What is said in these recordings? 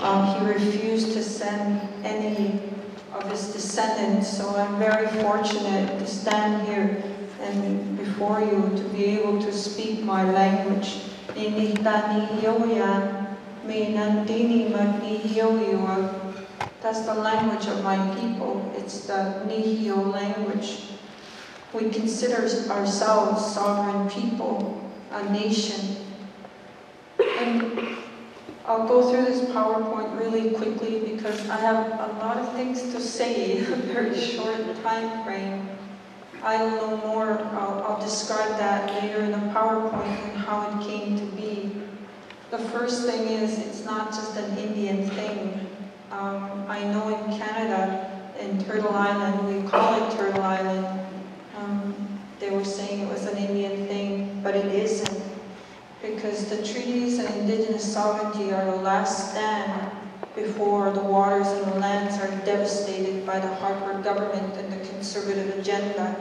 he refused to send any of his descendants. So I'm very fortunate to stand here and before you to be able to speak my language. That's the language of my people. It's the Nihio language. We consider ourselves sovereign people, a nation. And I'll go through this PowerPoint really quickly because I have a lot of things to say in a very short time frame. I'll know more, I'll describe that later in the PowerPoint and how it came to be. The first thing is, it's not just an Indian thing. I know in Canada, in Turtle Island, we call it Turtle Island. They were saying it was an Indian thing, but it isn't. Because the treaties and Indigenous sovereignty are the last stand before the waters and the lands are devastated by the Harper government and the conservative agenda.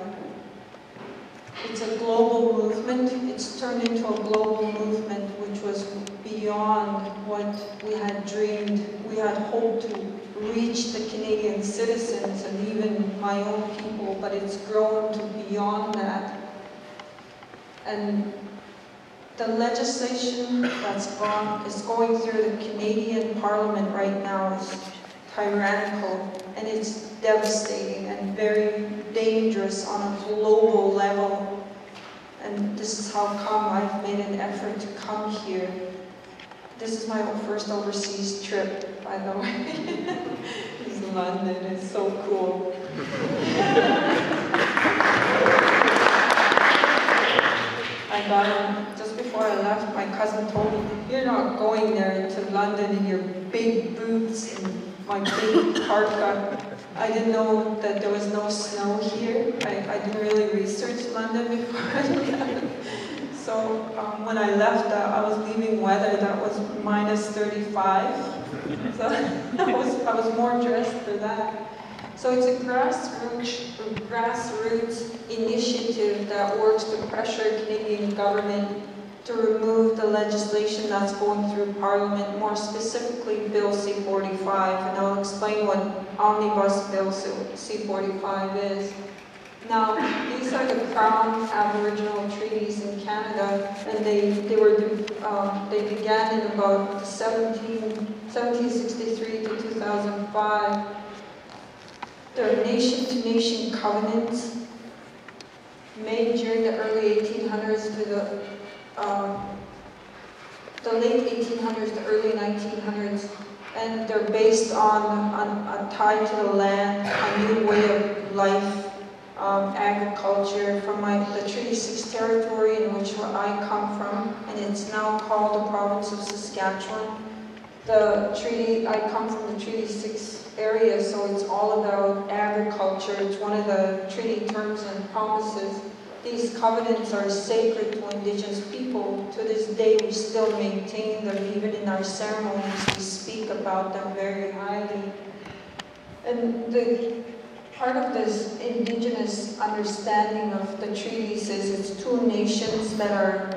It's a global movement. It's turned into a global movement which was beyond what we had dreamed. We had hoped to reach the Canadian citizens and even my own people, but it's grown to beyond that. And the legislation is going through the Canadian Parliament right now is tyrannical, and it's devastating and very dangerous on a global level. And this is how come I've made an effort to come here. This is my first overseas trip, by the way. It's London, it's so cool. I got it just before I left. My cousin told me, "You're not going there to London in your big boots and my big parka." I didn't know that there was no snow here. I didn't really research London before I left. So when I left, I was leaving weather that was -35. So I was more dressed for that. So it's a grassroots initiative that works to pressure Canadian government to remove the legislation that's going through Parliament, more specifically Bill C-45, and I'll explain what Omnibus Bill C-45 is. Now, these are the Crown Aboriginal treaties in Canada, and they began in about 1763 to 2005. They're nation-to-nation covenants made during the early 1800s to the late 1800s to early 1900s, and they're based on a tie to the land, a new way of life, agriculture from the Treaty 6 territory in which I come from, and it's now called the province of Saskatchewan. I come from the Treaty 6 area, so it's all about agriculture. It's one of the treaty terms and promises. These covenants are sacred to Indigenous people. To this day, we still maintain them. Even in our ceremonies, we speak about them very highly. And the part of this Indigenous understanding of the treaties is it's two nations that are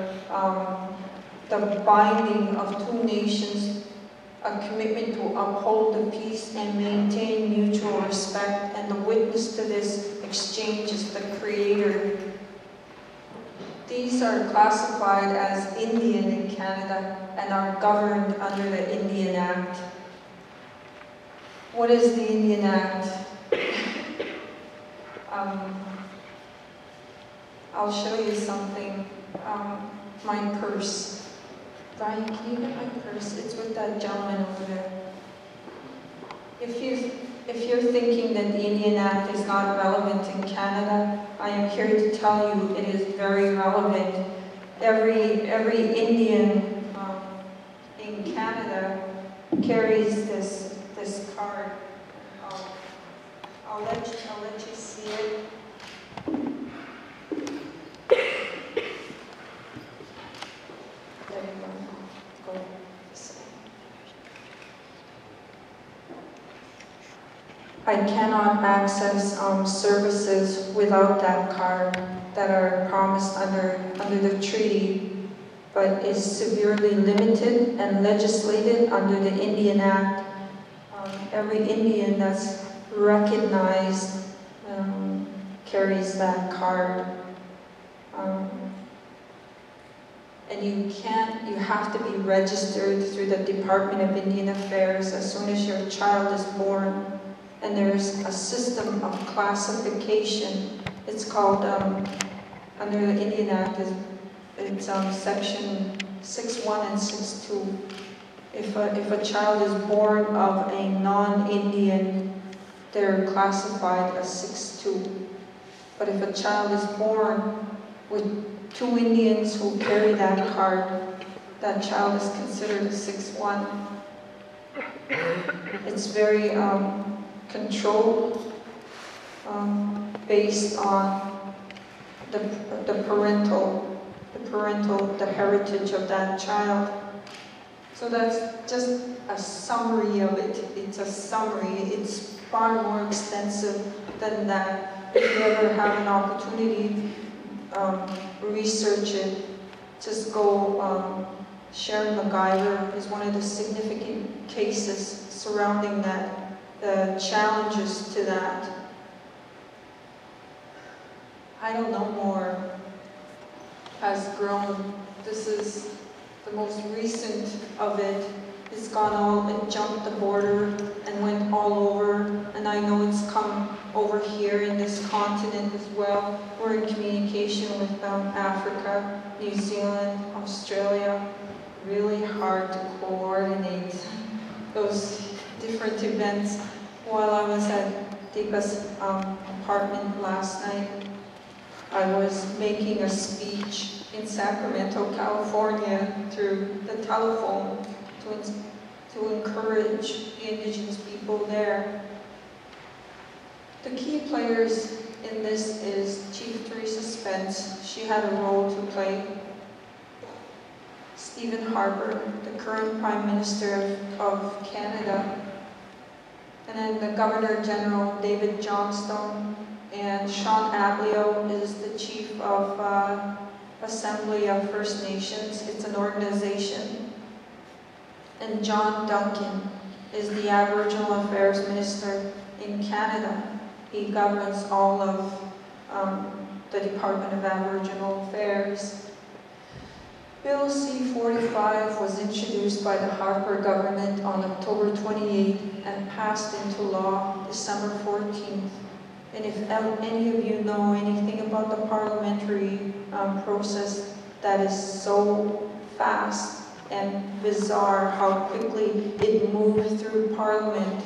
the binding of two nations, a commitment to uphold the peace and maintain mutual respect, and the witness to this exchange is the Creator. These are classified as Indian in Canada and are governed under the Indian Act. What is the Indian Act? I'll show you something. My purse. Brian, can you get my purse? It's with that gentleman over there. If you're thinking that the Indian Act is not relevant in Canada, I am here to tell you it is very relevant. Every Indian in Canada carries this card. I'll let you see it. I cannot access services without that card that are promised under the treaty. but is severely limited and legislated under the Indian Act. Every Indian that's recognized carries that card. And you have to be registered through the Department of Indian Affairs as soon as your child is born. And there's a system of classification. It's called, under the Indian Act, it's section 6.1 and 6.2. If a child is born of a non-Indian, they're classified as 6.2. But if a child is born with 2 Indians who carry that card, that child is considered a 6.1. It's very controlled, based on the heritage of that child. So that's just a summary of it. It's a summary. It's far more extensive than that. If you ever have an opportunity, research it. Just go, Sharon MacGyver is one of the significant cases surrounding that, the challenges to that. I Don't Know More has grown. This is the most recent of it. It's it jumped the border and went all over, and I know it's come over here in this continent as well. We're in communication with Africa, New Zealand, Australia. Really hard to coordinate those different events. While I was at Deepa's apartment last night, I was making a speech in Sacramento, California, through the telephone to encourage the Indigenous people there. The key players in this is Chief Theresa Spence. She had a role to play. Stephen Harper, the current Prime Minister of Canada. And then the Governor General, David Johnstone. And Sean Ablio is the Chief of Assembly of First Nations. It's an organization. And John Duncan is the Aboriginal Affairs Minister in Canada. He governs all of the Department of Aboriginal Affairs. Bill C-45 was introduced by the Harper government on October 28 and passed into law December 14th. And if any of you know anything about the parliamentary process, that is so fast and bizarre how quickly it moved through Parliament.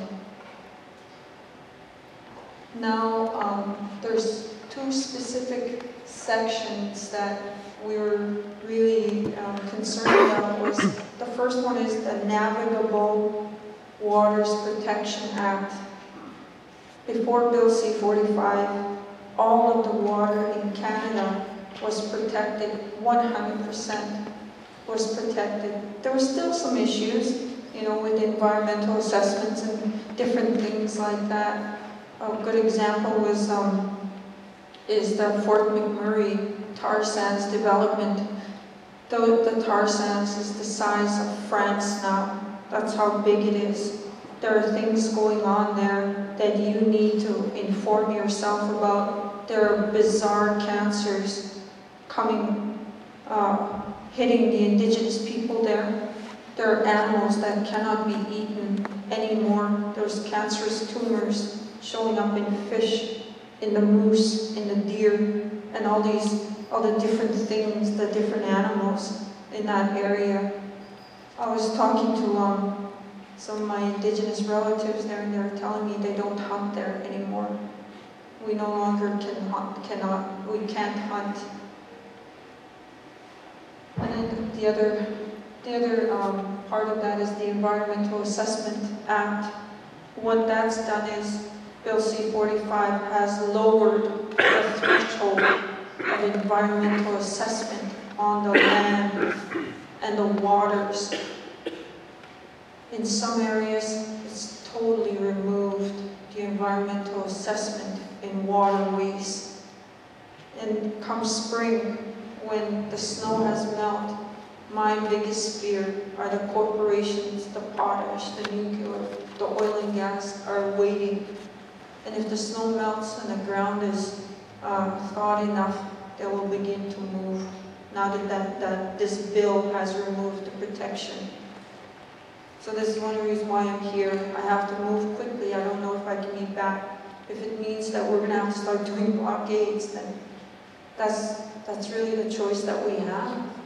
Now, there's 2 specific sections that we were really concerned about. The first one is the Navigable Waters Protection Act. Before Bill C-45, all of the water in Canada was protected, 100% was protected. There were still some issues, with environmental assessments and different things like that. A good example is the Fort McMurray tar sands development. The tar sands is the size of France now. That's how big it is. There are things going on there that you need to inform yourself about. There are bizarre cancers coming, hitting the Indigenous people there. There are animals that cannot be eaten anymore. There's cancerous tumors showing up in fish, in the moose, in the deer, and all the different things, the different animals in that area. I was talking to some of my Indigenous relatives there, and they were telling me they don't hunt there anymore. We no longer we can't hunt. And then the other part of that is the Environmental Assessment Act. What that's done is Bill C-45 has lowered the threshold of environmental assessment on the land and the waters. In some areas, it's totally removed the environmental assessment in waterways. And come spring, when the snow has melted My biggest fear are the corporations, the potash, the nuclear, the oil and gas are waiting. And if the snow melts and the ground is thawed enough, they will begin to move. Now that this bill has removed the protection. So this is one reason why I'm here. I have to move quickly. I don't know if I can be back. If it means that we're going to have to start doing blockades, then that's really the choice that we have.